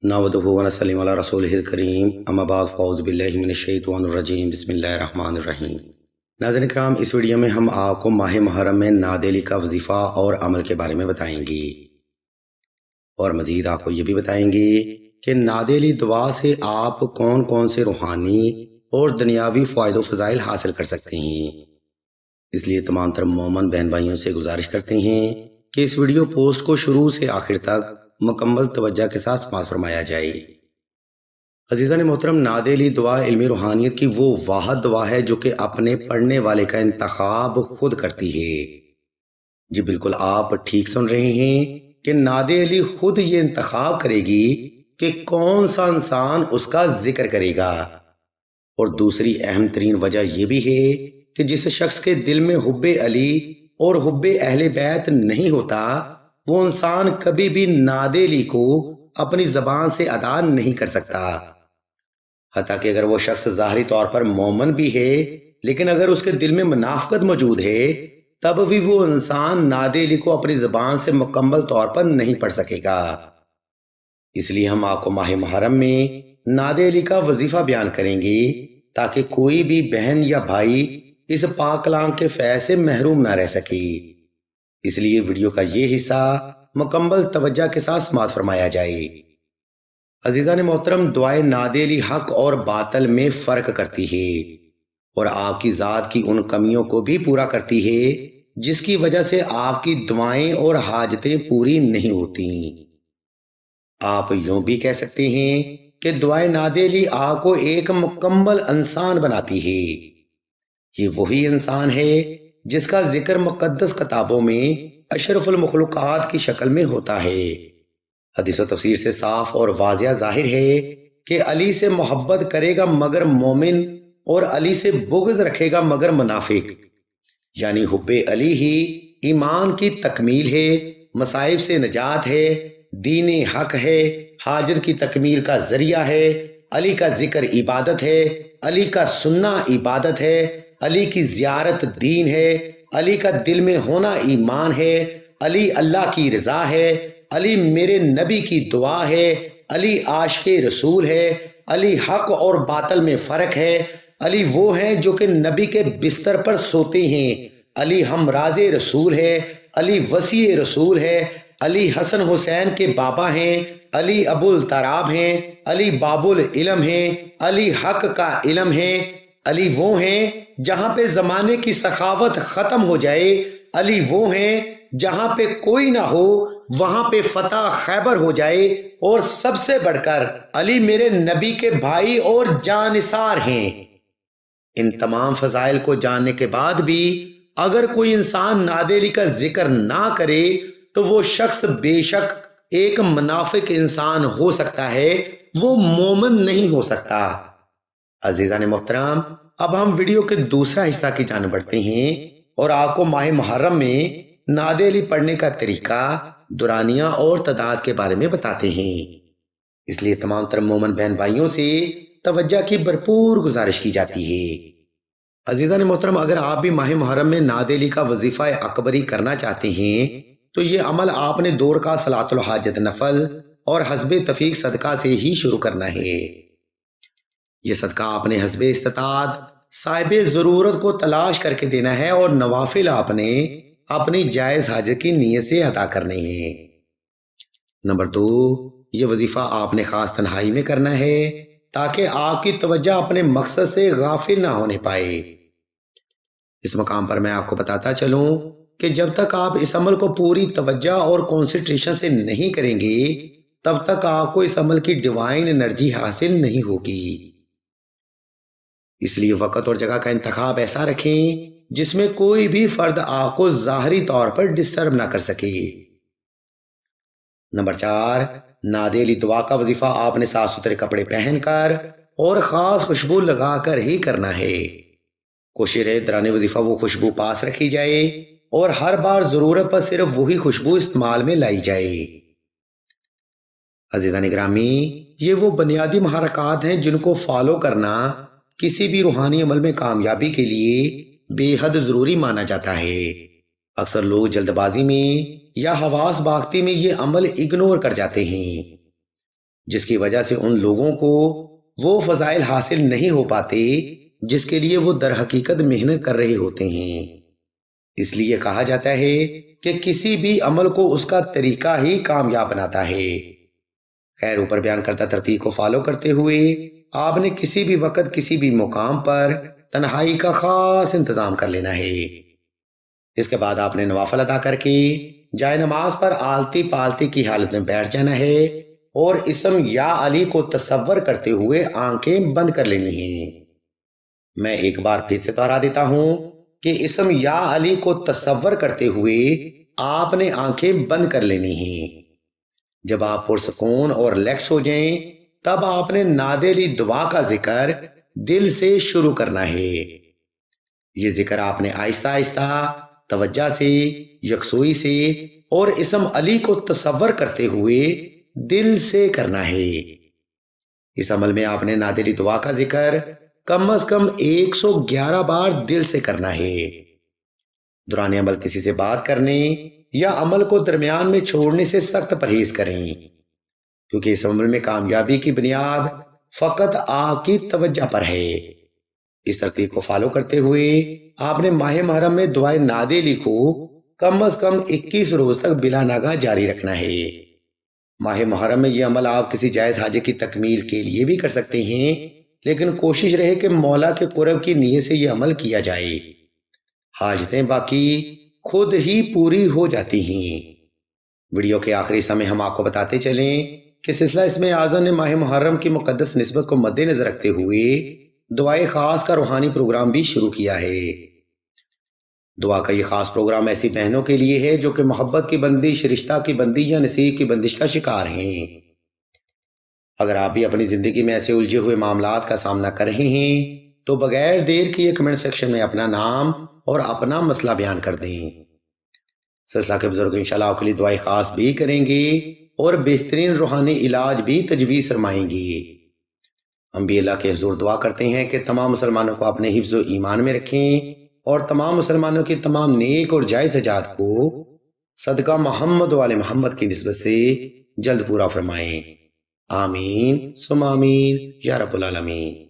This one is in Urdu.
نحمدہ و نصلی علی رسولہ الکریم اما بعد فاعوذ باللہ من الشیطان الرجیم بسم اللہ الرحمن الرحیم۔ ناظرین کرام، اس ویڈیو میں ہم آپ کو ماہ محرم میں نادیلی کا وظیفہ اور عمل کے بارے میں بتائیں گے، اور مزید آپ کو یہ بھی بتائیں گے کہ نادیلی دعا سے آپ کون کون سے روحانی اور دنیاوی فوائد و فضائل حاصل کر سکتے ہیں۔ اس لیے تمام تر مومن بہن بھائیوں سے گزارش کرتے ہیں کہ اس ویڈیو پوسٹ کو شروع سے آخر تک مکمل توجہ کے ساتھ سماعت فرمایا جائے۔ عزیزان محترم، نادیلی دعا علم روحانیت کی وہ واحد دعا ہے جو کہ اپنے پڑھنے والے کا انتخاب خود کرتی ہے۔ جی بالکل، آپ ٹھیک سن رہے ہیں کہ نادیلی خود یہ انتخاب کرے گی کہ کون سا انسان اس کا ذکر کرے گا۔ اور دوسری اہم ترین وجہ یہ بھی ہے کہ جس شخص کے دل میں حب علی اور حب اہل بیت نہیں ہوتا، وہ انسان کبھی بھی نادیلی کو اپنی زبان سے ادا نہیں کر سکتا۔ حتیٰ کہ اگر وہ شخص ظاہری طور پر مومن بھی ہے، لیکن اگر اس کے دل میں منافقت موجود ہے، تب بھی وہ انسان نادیلی کو اپنی زبان سے مکمل طور پر نہیں پڑھ سکے گا۔ اس لیے ہم آپ کو ماہ محرم میں نادیلی کا وظیفہ بیان کریں گے تاکہ کوئی بھی بہن یا بھائی اس پاک کلام کے فیض سے محروم نہ رہ سکے۔ اس لیے ویڈیو کا یہ حصہ مکمل توجہ کے ساتھ سماعت فرمایا جائے۔ عزیزان محترم، دعائے نادیلی حق اور باطل میں فرق کرتی ہے اور آپ کی ذات کی ان کمیوں کو بھی پورا کرتی ہے جس کی وجہ سے آپ کی دعائیں اور حاجتیں پوری نہیں ہوتی۔ آپ یوں بھی کہہ سکتے ہیں کہ دعائے نادیلی آپ کو ایک مکمل انسان بناتی ہے۔ یہ وہی انسان ہے جس کا ذکر مقدس کتابوں میں اشرف المخلوقات کی شکل میں ہوتا ہے۔ حدیث و تفسیر سے صاف اور واضح ظاہر ہے کہ علی سے محبت کرے گا مگر مومن، اور علی سے بغض رکھے گا مگر منافق۔ یعنی حب علی ہی ایمان کی تکمیل ہے، مصائب سے نجات ہے، دین حق ہے، حاجت کی تکمیل کا ذریعہ ہے، علی کا ذکر عبادت ہے، علی کا سننا عبادت ہے، علی کی زیارت دین ہے، علی کا دل میں ہونا ایمان ہے، علی اللہ کی رضا ہے، علی میرے نبی کی دعا ہے، علی عاشق رسول ہے، علی حق اور باطل میں فرق ہے، علی وہ ہیں جو کہ نبی کے بستر پر سوتے ہیں، علی ہمراز رسول ہے، علی وسیع رسول ہے، علی حسن حسین کے بابا ہیں، علی ابو التراب ہیں، علی باب العلم ہیں، علی حق کا علم ہے، علی وہ ہیں جہاں پہ زمانے کی سخاوت ختم ہو جائے، علی وہ ہیں جہاں پہ کوئی نہ ہو وہاں پہ فتح خیبر ہو جائے، اور سب سے بڑھ کر علی میرے نبی کے بھائی اور جانثار ہیں۔ ان تمام فضائل کو جاننے کے بعد بھی اگر کوئی انسان نادیلی کا ذکر نہ کرے تو وہ شخص بے شک ایک منافق انسان ہو سکتا ہے، وہ مومن نہیں ہو سکتا۔ عزیزان محترم، اب ہم ویڈیو کے دوسرا حصہ کی جانب بڑھتے ہیں اور آپ کو ماہ محرم میں نادیلی پڑھنے کا طریقہ، دورانیہ اور تعداد کے بارے میں بتاتے ہیں۔ اس لیے تمام تر مومن بہن بھائیوں سے توجہ کی بھرپور گزارش کی جاتی ہے۔ عزیزان محترم، اگر آپ بھی ماہ محرم میں نادیلی کا وظیفہ اکبری کرنا چاہتے ہیں تو یہ عمل آپ نے 2 رکعت صلاۃ الحاجت نفل اور حسب تفیق صدقہ سے ہی شروع کرنا ہے۔ یہ صدقہ آپ نے حسب استطاعت صاحب ضرورت کو تلاش کر کے دینا ہے، اور نوافل آپ نے اپنی جائز حاجت کی نیت سے ادا کرنے ہیں۔ نمبر 2، یہ وظیفہ آپ نے خاص تنہائی میں کرنا ہے تاکہ آپ کی توجہ اپنے مقصد سے غافل نہ ہونے پائے۔ اس مقام پر میں آپ کو بتاتا چلوں کہ جب تک آپ اس عمل کو پوری توجہ اور کنسنٹریشن سے نہیں کریں گے، تب تک آپ کو اس عمل کی ڈیوائن انرجی حاصل نہیں ہوگی۔ اس لیے وقت اور جگہ کا انتخاب ایسا رکھیں جس میں کوئی بھی فرد آپ کو ظاہری طور پر ڈسٹرب نہ کر سکے۔ نمبر 4، نادیلی دعا کا وظیفہ آپ نے صاف ستھرے کپڑے پہن کر اور خاص خوشبو لگا کر ہی کرنا ہے۔ کوشش رہے دوران وظیفہ وہ خوشبو پاس رکھی جائے اور ہر بار ضرورت پر صرف وہی خوشبو استعمال میں لائی جائے۔ عزیزان گرامی، یہ وہ بنیادی محرکات ہیں جن کو فالو کرنا کسی بھی روحانی عمل میں کامیابی کے لیے بے حد ضروری مانا جاتا ہے۔ اکثر لوگ جلد بازی میں یا حواس باختگی میں یہ عمل اگنور کر جاتے ہیں۔ جس کی وجہ سے ان لوگوں کو وہ فضائل حاصل نہیں ہو پاتے جس کے لیے وہ در حقیقت محنت کر رہے ہوتے ہیں۔ اس لیے کہا جاتا ہے کہ کسی بھی عمل کو اس کا طریقہ ہی کامیاب بناتا ہے۔ خیر، اوپر بیان کرتا ترتیب کو فالو کرتے ہوئے آپ نے کسی بھی وقت کسی بھی مقام پر تنہائی کا خاص انتظام کر لینا ہے۔ اس کے بعد آپ نے نوافل ادا کر کے جائے نماز پر آلتی پالتی کی حالت میں بیٹھ جانا ہے اور اسم یا علی کو تصور کرتے ہوئے آنکھیں بند کر لینی ہیں۔ میں ایک بار پھر سے دہرا دیتا ہوں کہ اسم یا علی کو تصور کرتے ہوئے آپ نے آنکھیں بند کر لینی ہیں۔ جب آپ پرسکون اور ریلیکس ہو جائیں تب آپ نے ناد علی دعا کا ذکر دل سے شروع کرنا ہے۔ یہ ذکر آپ نے آہستہ آہستہ توجہ سے، یکسوئی سے اور اسم علی کو تصور کرتے ہوئے دل سے کرنا ہے۔ اس عمل میں آپ نے ناد علی دعا کا ذکر کم از کم 111 بار دل سے کرنا ہے۔ دوران عمل کسی سے بات کرنے یا عمل کو درمیان میں چھوڑنے سے سخت پرہیز کریں، کیونکہ اس عمل میں کامیابی کی بنیاد فقط آپ کی توجہ پر ہے۔ اس ترتیب کو فالو کرتے ہوئے آپ نے ماہ محرم میں دعائے ناد علی کو کم از کم 21 روز تک بلا ناغہ جاری رکھنا ہے۔ ماہ محرم میں یہ عمل آپ کسی جائز حاجت کی تکمیل کے لیے بھی کر سکتے ہیں، لیکن کوشش رہے کہ مولا کے قرب کی نیت سے یہ عمل کیا جائے۔ حاجتیں باقی خود ہی پوری ہو جاتی ہیں۔ ویڈیو کے آخری حصہ میں ہم آپ کو بتاتے چلیں کہ سلسلہ اسم اعظم نے ماہ محرم کی مقدس نسبت کو مد نظر رکھتے ہوئے دعائے خاص کا روحانی پروگرام بھی شروع کیا ہے۔ دعا کا یہ خاص پروگرام ایسی بہنوں کے لیے ہے جو کہ محبت کی بندش، رشتہ کی بندش یا نصیب کی بندش کا شکار ہیں۔ اگر آپ بھی اپنی زندگی میں ایسے الجھے ہوئے معاملات کا سامنا کر رہے ہیں تو بغیر دیر کیے کمنٹ سیکشن میں اپنا نام اور اپنا مسئلہ بیان کر دیں۔ سلسلہ کے بزرگ انشاءاللہ آپ کے لیے دعائیں خاص بھی کریں گے اور بہترین روحانی علاج بھی تجویز فرمائیں گے۔ ہم بھی اللہ کے حضور دعا کرتے ہیں کہ تمام مسلمانوں کو اپنے حفظ و ایمان میں رکھیں اور تمام مسلمانوں کی تمام نیک اور جائز حاجات کو صدقہ محمد و آل محمد کی نسبت سے جلد پورا فرمائیں۔ آمین ثم آمین یا رب العالمین۔